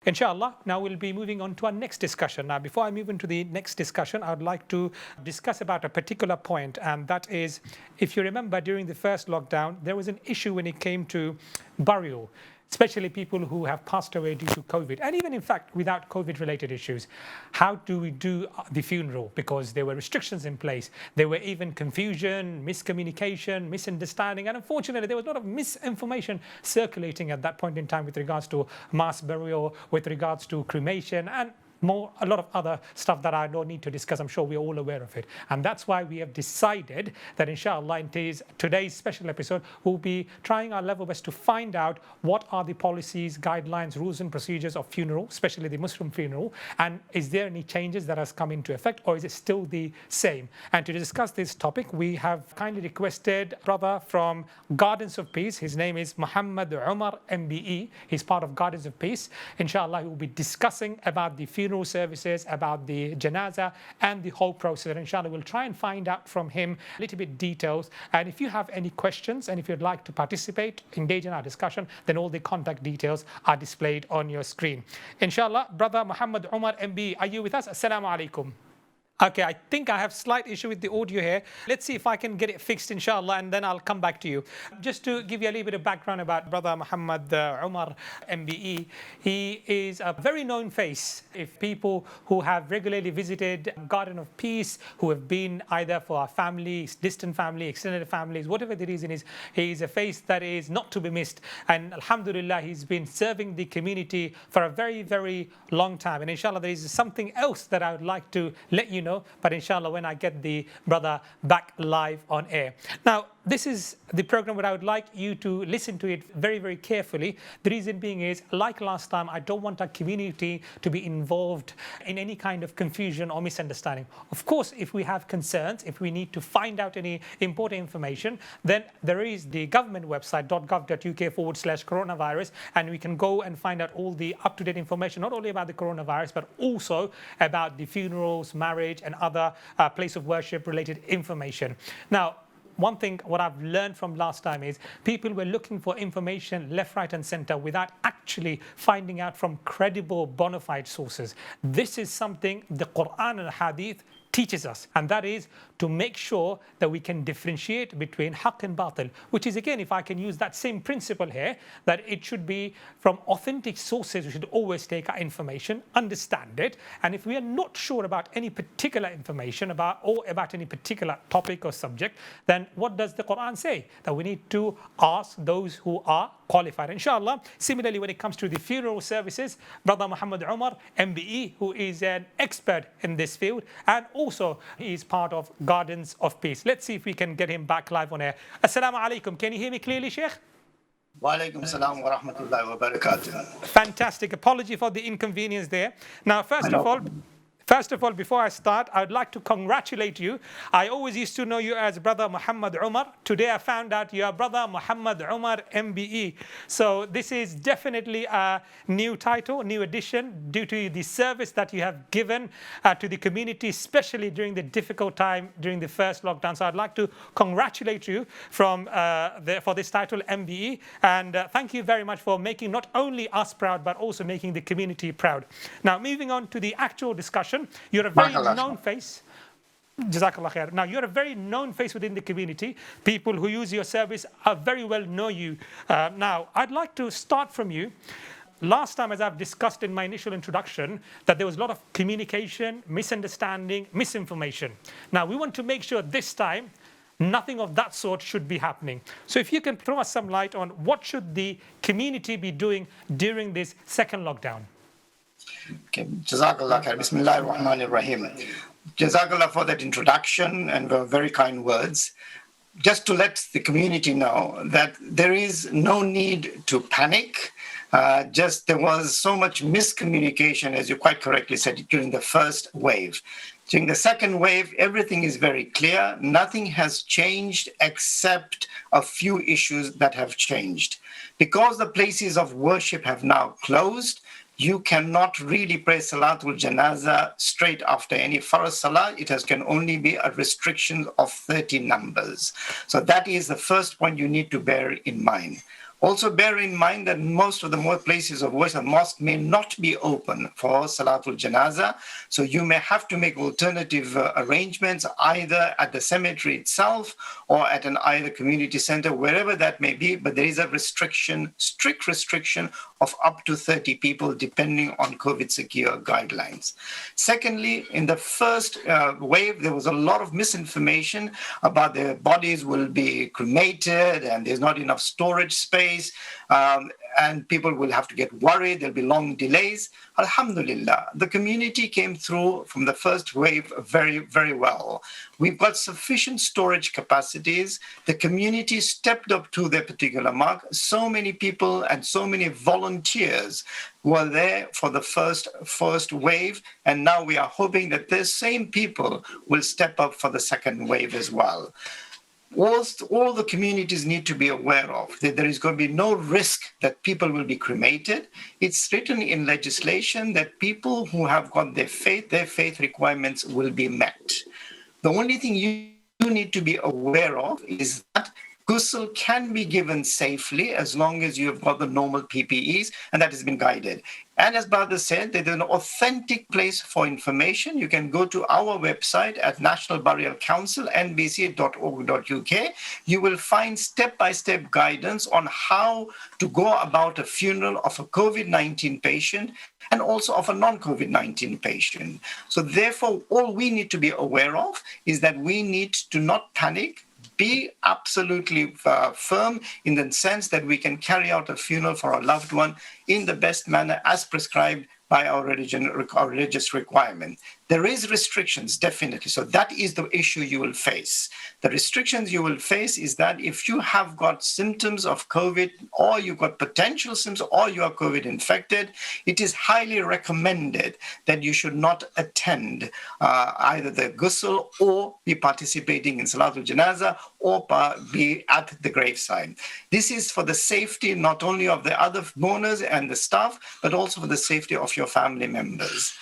Inshallah, now we'll be moving on to our next discussion. Now, before I move into the next discussion, I would like to discuss about a particular point, and that is, if you remember, during the first lockdown, there was an issue when it came to burial, especially people who have passed away due to COVID, and even in fact without COVID-related issues. How do we do the funeral? Because there were restrictions in place. There were even confusion, miscommunication, misunderstanding, and unfortunately there was a lot of misinformation circulating at that point in time with regards to mass burial, with regards to cremation, and a lot of other stuff that I don't need to discuss. I'm sure we're all aware of it. And that's why we have decided that inshallah in today's special episode, we'll be trying our level best to find out what are the policies, guidelines, rules and procedures of funeral, especially the Muslim funeral. And is there any changes that has come into effect, or is it still the same? And to discuss this topic, we have kindly requested a brother from Gardens of Peace. His name is Mohamed Omer, MBE. He's part of Gardens of Peace. Inshallah, he will be discussing about the funeral services, about the janaza and the whole process. And inshallah, we'll try and find out from him a little bit details. And if you have any questions and if you'd like to participate, engage in our discussion, then all the contact details are displayed on your screen. Inshallah, brother Mohamed Omer MB, are you with us? Assalamu alaikum. Okay, I think I have slight issue with the audio here. Let's see if I can get it fixed, inshallah, and then I'll come back to you. Just to give you a little bit of background about brother Mohamed Omer MBE, he is a very known face. If people who have regularly visited Garden of Peace, who have been either for our families, distant family, extended families, whatever the reason is, he is a face that is not to be missed. And alhamdulillah, he's been serving the community for a very, very long time. And inshallah, there is something else that I would like to let you know, but inshallah when I get the brother back live on air. Now, this is the program where I would like you to listen to it very, very carefully. The reason being is, like last time, I don't want our community to be involved in any kind of confusion or misunderstanding. Of course, if we have concerns, if we need to find out any important information, then there is the government website, .gov.uk/coronavirus, and we can go and find out all the up-to-date information, not only about the coronavirus, but also about the funerals, marriage, and other place of worship related information. Now, one thing, what I've learned from last time is people were looking for information left, right and center without actually finding out from credible bona fide sources. This is something the Quran and Hadith teaches us, and that is to make sure that we can differentiate between haqq and batil, which is, again, if I can use that same principle here, that it should be from authentic sources. We should always take our information, understand it, and if we are not sure about any particular information about any particular topic or subject, then what does the Quran say? That we need to ask those who are qualified. Inshallah, similarly, when it comes to the funeral services, brother Mohamed Omer MBE, who is an expert in this field, and also he is part of Gardens of Peace. Let's see if we can get him back live on air. Assalamu alaikum. Can you hear me clearly, Sheikh? Wa alaikum assalam wa rahmatullahi wa barakatuh. Fantastic. Apology for the inconvenience there. Now, first of all, before I start, I would like to congratulate you. I always used to know you as brother Mohamed Omer. Today I found out you are brother Mohamed Omer MBE. So this is definitely a new title, new addition, due to the service that you have given to the community, especially during the difficult time during the first lockdown. So I'd like to congratulate you for this title, MBE. And thank you very much for making not only us proud, but also making the community proud. Now, moving on to the actual discussion. You're a very known face. Jazakallah khair. Now, you're a very known face within the community. People who use your service very well know you. Now, I'd like to start from you. Last time, as I've discussed in my initial introduction, that there was a lot of communication, misunderstanding, misinformation. Now, we want to make sure this time nothing of that sort should be happening. So if you can throw us some light on what should the community be doing during this second lockdown. Okay, Jazakallah khair. Bismillahir Rahmanir Rahim. Jazakallah for that introduction and very kind words. Just to let the community know that there is no need to panic. There was so much miscommunication, as you quite correctly said, during the first wave. During the second wave, everything is very clear. Nothing has changed except a few issues that have changed. Because the places of worship have now closed, you cannot really pray Salatul Janaza straight after any Farz Salah. It can only be a restriction of 30 numbers. So that is the first point you need to bear in mind. Also bear in mind that most of the more places of worship, mosque may not be open for Salatul Janaza. So you may have to make alternative arrangements either at the cemetery itself or at an either community center, wherever that may be. But there is a restriction, strict restriction of up to 30 people, depending on COVID secure guidelines. Secondly, in the first wave, there was a lot of misinformation about the bodies will be cremated and there's not enough storage space, and people will have to get worried. There'll be long delays. Alhamdulillah, the community came through from the first wave very, very well. We've got sufficient storage capacities. The community stepped up to their particular mark. So many people and so many volunteers were there for the first wave, and now we are hoping that those same people will step up for the second wave as well. All the communities need to be aware of that there is going to be no risk that people will be cremated. It's written in legislation that people who have got their faith requirements will be met. The only thing you need to be aware of is that ghusl can be given safely as long as you have got the normal PPEs, and that has been guided. And as Badr said, there's an authentic place for information. You can go to our website at National Burial Council, nbc.org.uk. You will find step-by-step guidance on how to go about a funeral of a COVID-19 patient and also of a non-COVID-19 patient. So therefore, all we need to be aware of is that we need to not panic, be absolutely firm in the sense that we can carry out a funeral for our loved one in the best manner as prescribed by our religious requirement. There is restrictions, definitely. So that is the issue you will face. The restrictions you will face is that if you have got symptoms of COVID, or you've got potential symptoms, or you are COVID infected, it is highly recommended that you should not attend either the ghusl or be participating in Salatul Janaza or be at the graveside. This is for the safety not only of the other mourners and the staff, but also for the safety of your family members.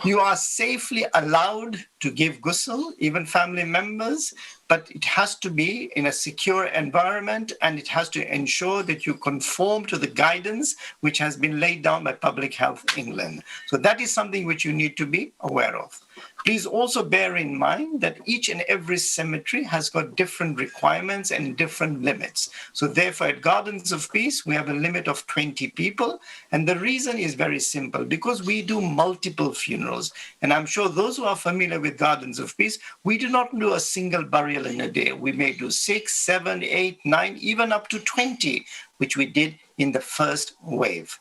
You are safely allowed to give ghusl, even family members, but it has to be in a secure environment, and it has to ensure that you conform to the guidance which has been laid down by Public Health England. So that is something which you need to be aware of. Please also bear in mind that each and every cemetery has got different requirements and different limits. So therefore, at Gardens of Peace, we have a limit of 20 people. And the reason is very simple, because we do multiple funerals. And I'm sure those who are familiar with Gardens of Peace, we do not do a single burial in a day. We may do 6, 7, 8, 9, even up to 20, which we did in the first wave.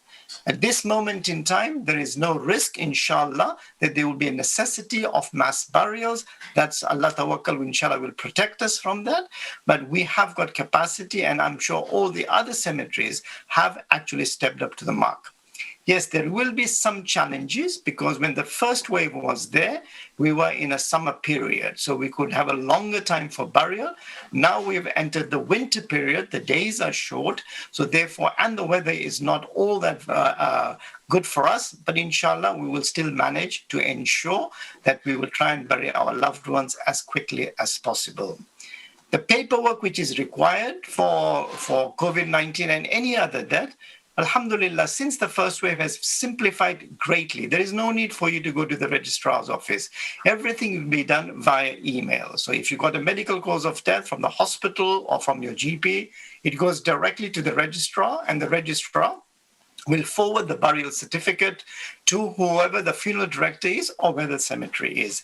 At this moment in time, there is no risk, inshallah, that there will be a necessity of mass burials. That's Allah Tawakkal, inshallah, will protect us from that. But we have got capacity, and I'm sure all the other cemeteries have actually stepped up to the mark. Yes, there will be some challenges, because when the first wave was there, we were in a summer period, so we could have a longer time for burial. Now we've entered the winter period, the days are short, so therefore, and the weather is not all that good for us, but inshallah, we will still manage to ensure that we will try and bury our loved ones as quickly as possible. The paperwork which is required for COVID-19 and any other death, Alhamdulillah, since the first wave has simplified greatly, there is no need for you to go to the registrar's office. Everything will be done via email. So if you got a medical cause of death from the hospital or from your GP, it goes directly to the registrar, and the registrar will forward the burial certificate to whoever the funeral director is or where the cemetery is.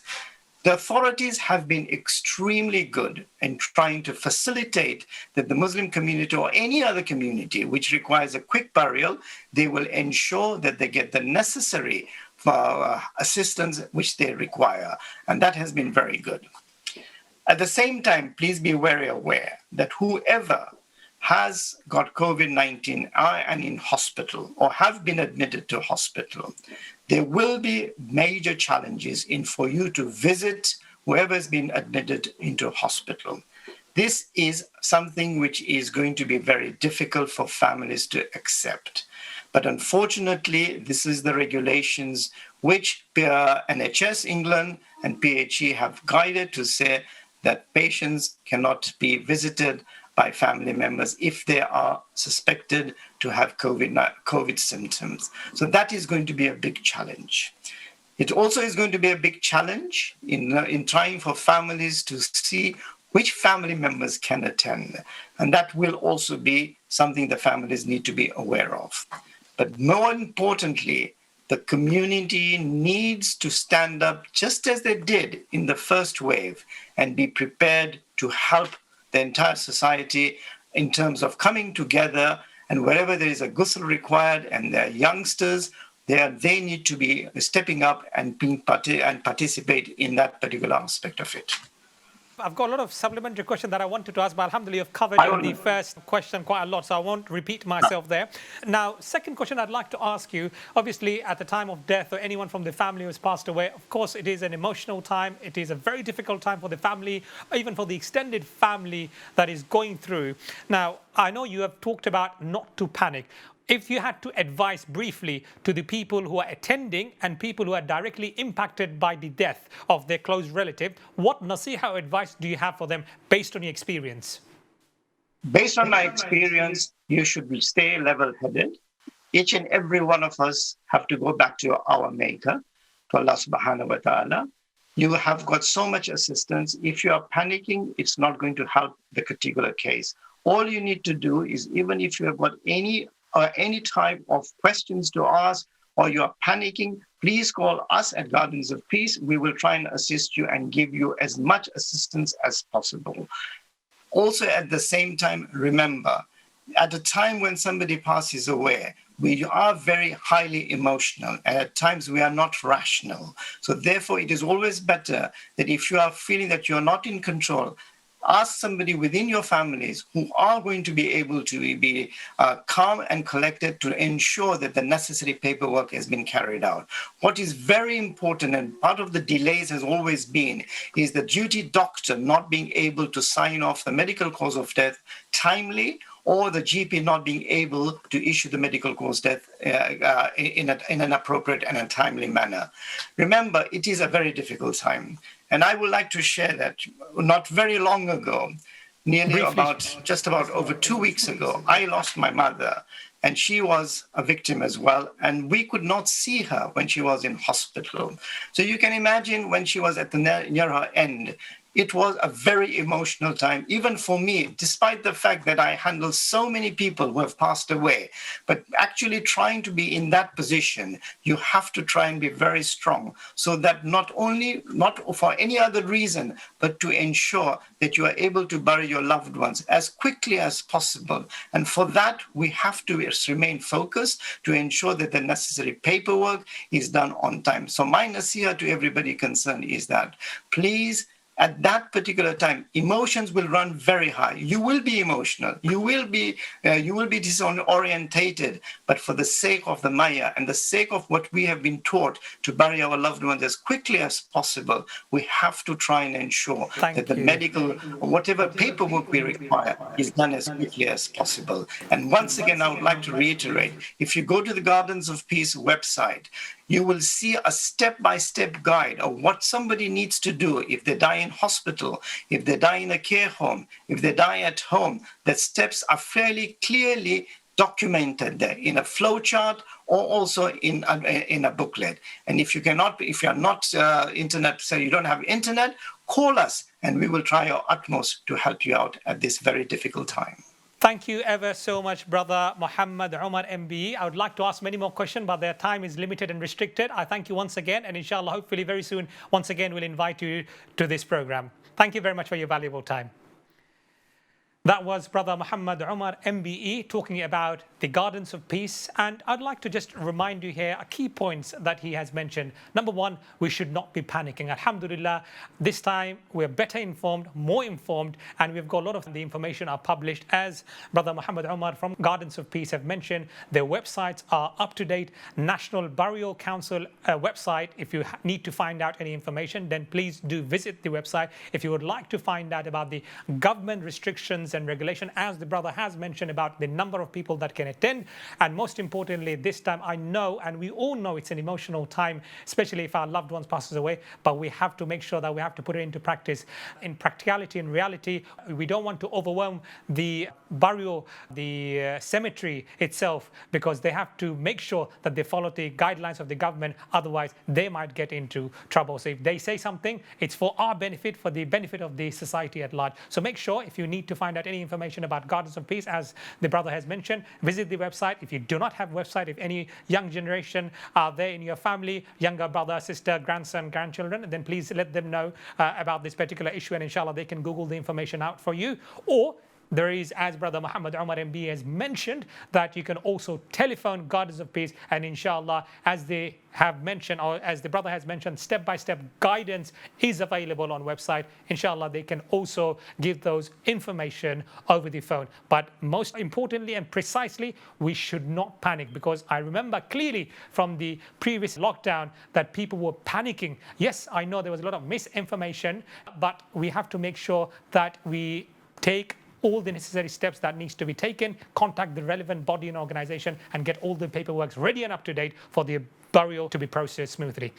The authorities have been extremely good in trying to facilitate that the Muslim community or any other community which requires a quick burial, they will ensure that they get the necessary assistance which they require. And that has been very good. At the same time, please be very aware that whoever has got COVID-19 and in hospital or have been admitted to hospital, there will be major challenges in for you to visit whoever has been admitted into hospital. This is something which is going to be very difficult for families to accept. But unfortunately, this is the regulations which NHS England and PHE have guided to say that patients cannot be visited by family members if they are suspected to have COVID symptoms. So that is going to be a big challenge. It also is going to be a big challenge in trying for families to see which family members can attend. And that will also be something the families need to be aware of. But more importantly, the community needs to stand up just as they did in the first wave and be prepared to help the entire society in terms of coming together, and wherever there is a ghusl required and there are youngsters, they need to be stepping up and participate in that particular aspect of it. I've got a lot of supplementary questions that I wanted to ask, but alhamdulillah, you've covered in the first question quite a lot, so I won't repeat myself there. Now, second question I'd like to ask you, obviously at the time of death or anyone from the family who has passed away, of course it is an emotional time, it is a very difficult time for the family, even for the extended family that is going through. Now, I know you have talked about not to panic. If you had to advise briefly to the people who are attending and people who are directly impacted by the death of their close relative, what nasiha advice do you have for them based on your experience? Based on my experience, you should stay level-headed. Each and every one of us have to go back to our maker, to Allah subhanahu wa ta'ala. You have got so much assistance. If you are panicking, it's not going to help the particular case. All you need to do is, even if you have got any type of questions to ask, or you are panicking, please call us at Gardens of Peace. We will try and assist you and give you as much assistance as possible. Also, at the same time, remember, at a time when somebody passes away, we are very highly emotional, and at times we are not rational. So therefore, it is always better that if you are feeling that you're not in control, ask somebody within your families who are going to be able to be calm and collected to ensure that the necessary paperwork has been carried out. What is very important, and part of the delays has always been, is the duty doctor not being able to sign off the medical cause of death timely, or the GP not being able to issue the medical cause death in an appropriate and a timely manner. Remember, it is a very difficult time. And I would like to share that not very long ago, just about over 2 weeks ago, I lost my mother, and she was a victim as well. And we could not see her when she was in hospital. So you can imagine when she was at the near her end, it was a very emotional time, even for me, despite the fact that I handle so many people who have passed away. But actually trying to be in that position, you have to try and be very strong, so that not for any other reason, but to ensure that you are able to bury your loved ones as quickly as possible. And for that, we have to remain focused to ensure that the necessary paperwork is done on time. So my nasiha to everybody concerned is that, please, at that particular time, emotions will run very high. You will be emotional. You will be disorientated. But for the sake of the Maya and the sake of what we have been taught to bury our loved ones as quickly as possible, we have to try and ensure that the medical or whatever paperwork we require is done as quickly as possible. And once again, I would like to reiterate: if you go to the Gardens of Peace website, you will see a step-by-step guide of what somebody needs to do if they die in hospital, if they die in a care home, if they die at home. The steps are fairly clearly documented there in a flow chart or also in a booklet. And if you are not internet, so you don't have internet, call us and we will try our utmost to help you out at this very difficult time. Thank you ever so much, Brother Mohamed Omar MBE. I would like to ask many more questions, but their time is limited and restricted. I thank you once again, and inshallah, hopefully very soon, once again, we'll invite you to this program. Thank you very much for your valuable time. That was Brother Mohamed Omar MBE talking about the Gardens of Peace. And I'd like to just remind you here key points that he has mentioned. Number one, we should not be panicking. Alhamdulillah, this time we're better informed, more informed, and we've got a lot of the information are published. As Brother Mohamed Omar from Gardens of Peace have mentioned, their websites are up to date. National Burial Council website. If you need to find out any information, then please do visit the website. If you would like to find out about the government restrictions and regulation, as the brother has mentioned about the number of people that can attend. And most importantly, this time I know, and we all know it's an emotional time, especially if our loved ones passes away, but we have to make sure that we have to put it into practice. In practicality, in reality, we don't want to overwhelm the burial, the cemetery itself, because they have to make sure that they follow the guidelines of the government. Otherwise, they might get into trouble. So if they say something, it's for our benefit, for the benefit of the society at large. So make sure, if you need to find out any information about Gardens of Peace, as the brother has mentioned, visit the website. If you do not have a website, if any young generation are there in your family, younger brother, sister, grandson, grandchildren, then please let them know about this particular issue, and inshallah they can Google the information out for you. Or there is, as brother Mohamed Omer MB has mentioned, that you can also telephone Gardens of Peace, and inshallah, as they have mentioned, or as the brother has mentioned, step-by-step guidance is available on website. Inshallah, they can also give those information over the phone. But most importantly and precisely, we should not panic, because I remember clearly from the previous lockdown that people were panicking. Yes, I know there was a lot of misinformation, but we have to make sure that we take all the necessary steps that needs to be taken, contact the relevant body and organization, and get all the paperwork ready and up to date for the burial to be processed smoothly.